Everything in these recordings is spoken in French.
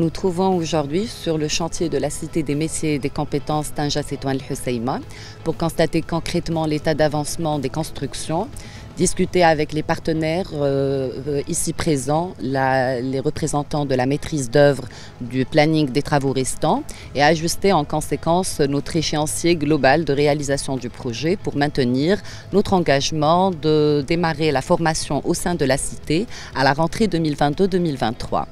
nous trouvons aujourd'hui sur le chantier de la Cité des métiers et des compétences Tanja Setouan El Hoceima pour constater concrètement l'état d'avancement des constructions, discuter avec les partenaires ici présents, les représentants de la maîtrise d'œuvre du planning des travaux restants et ajuster en conséquence notre échéancier global de réalisation du projet pour maintenir notre engagement de démarrer la formation au sein de la Cité à la rentrée 2022-2023.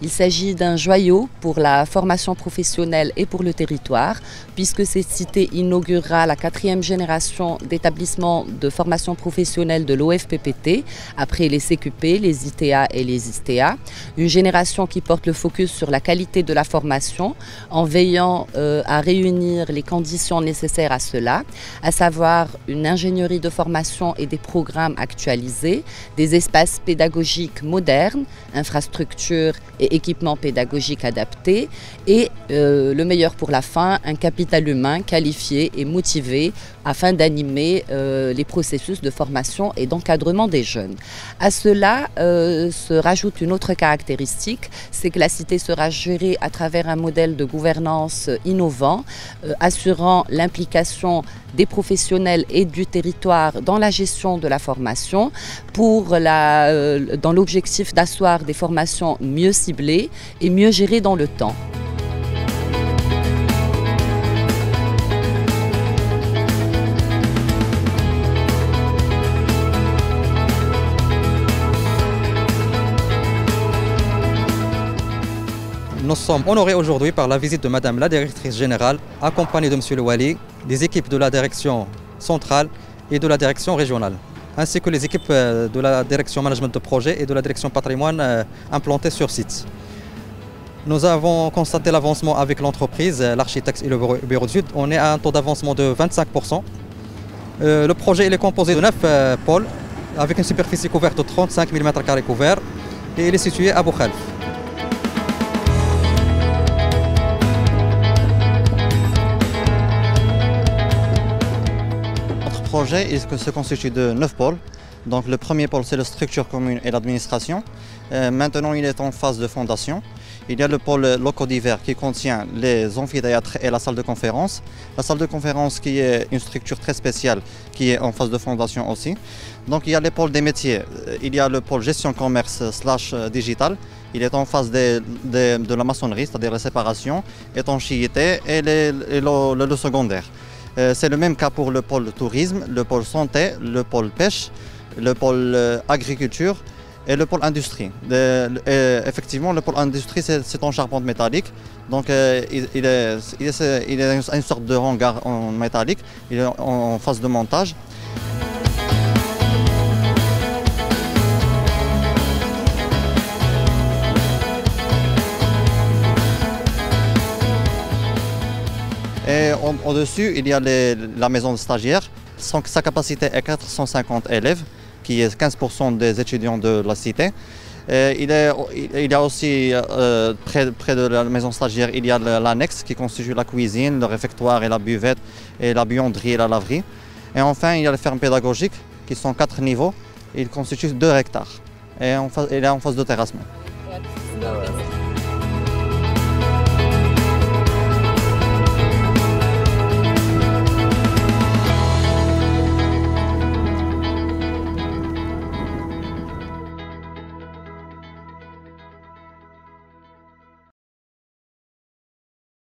Il s'agit d'un joyau pour la formation professionnelle et pour le territoire, puisque cette cité inaugurera la 4e génération d'établissements de formation professionnelle de l'OFPPT, après les CQP, les ITA et les ISTEA. Une génération qui porte le focus sur la qualité de la formation, en veillant à réunir les conditions nécessaires à cela, à savoir une ingénierie de formation et des programmes actualisés, des espaces pédagogiques modernes, infrastructures et équipements pédagogiques adaptés et le meilleur pour la fin, un capital humain qualifié et motivé afin d'animer les processus de formation et d'encadrement des jeunes. À cela se rajoute une autre caractéristique, c'est que la cité sera gérée à travers un modèle de gouvernance innovant, assurant l'implication des professionnels et du territoire dans la gestion de la formation dans l'objectif d'asseoir des formations mieux ciblées et mieux gérées dans le temps. Nous sommes honorés aujourd'hui par la visite de Madame la Directrice Générale, accompagnée de Monsieur le Wali, des équipes de la Direction Centrale et de la Direction Régionale, ainsi que les équipes de la Direction Management de Projet et de la Direction Patrimoine implantées sur site. Nous avons constaté l'avancement avec l'entreprise, l'architecte et le bureau d'études. On est à un taux d'avancement de 25%. Le projet est composé de 9 pôles, avec une superficie couverte de 35 000 m² couverts, et il est situé à Bou Khalf. Le projet se constitue de 9 pôles. Donc le premier pôle, c'est la structure commune et l'administration. Maintenant, il est en phase de fondation. Il y a le pôle locaux divers qui contient les amphithéâtres et la salle de conférence. La salle de conférence qui est une structure très spéciale qui est en phase de fondation aussi. Donc il y a les pôles des métiers. Il y a le pôle gestion commerce / digital. Il est en phase de la maçonnerie, c'est-à-dire la séparation, étanchéité et le secondaire. C'est le même cas pour le pôle tourisme, le pôle santé, le pôle pêche, le pôle agriculture et le pôle industrie. Effectivement, le pôle industrie, c'est en charpente métallique. Donc, il est une sorte de hangar en métallique. Il est en phase de montage. Et au-dessus, il y a la maison de stagiaires. Sa capacité est 450 élèves, qui est 15% des étudiants de la cité. Il y a aussi, près de la maison stagiaire, il y a l'annexe qui constitue la cuisine, le réfectoire et la buvette, et la buanderie et la laverie. Et enfin, il y a les fermes pédagogiques, qui sont 4 niveaux. Ils constituent 2 hectares. Et il est en phase de terrassement.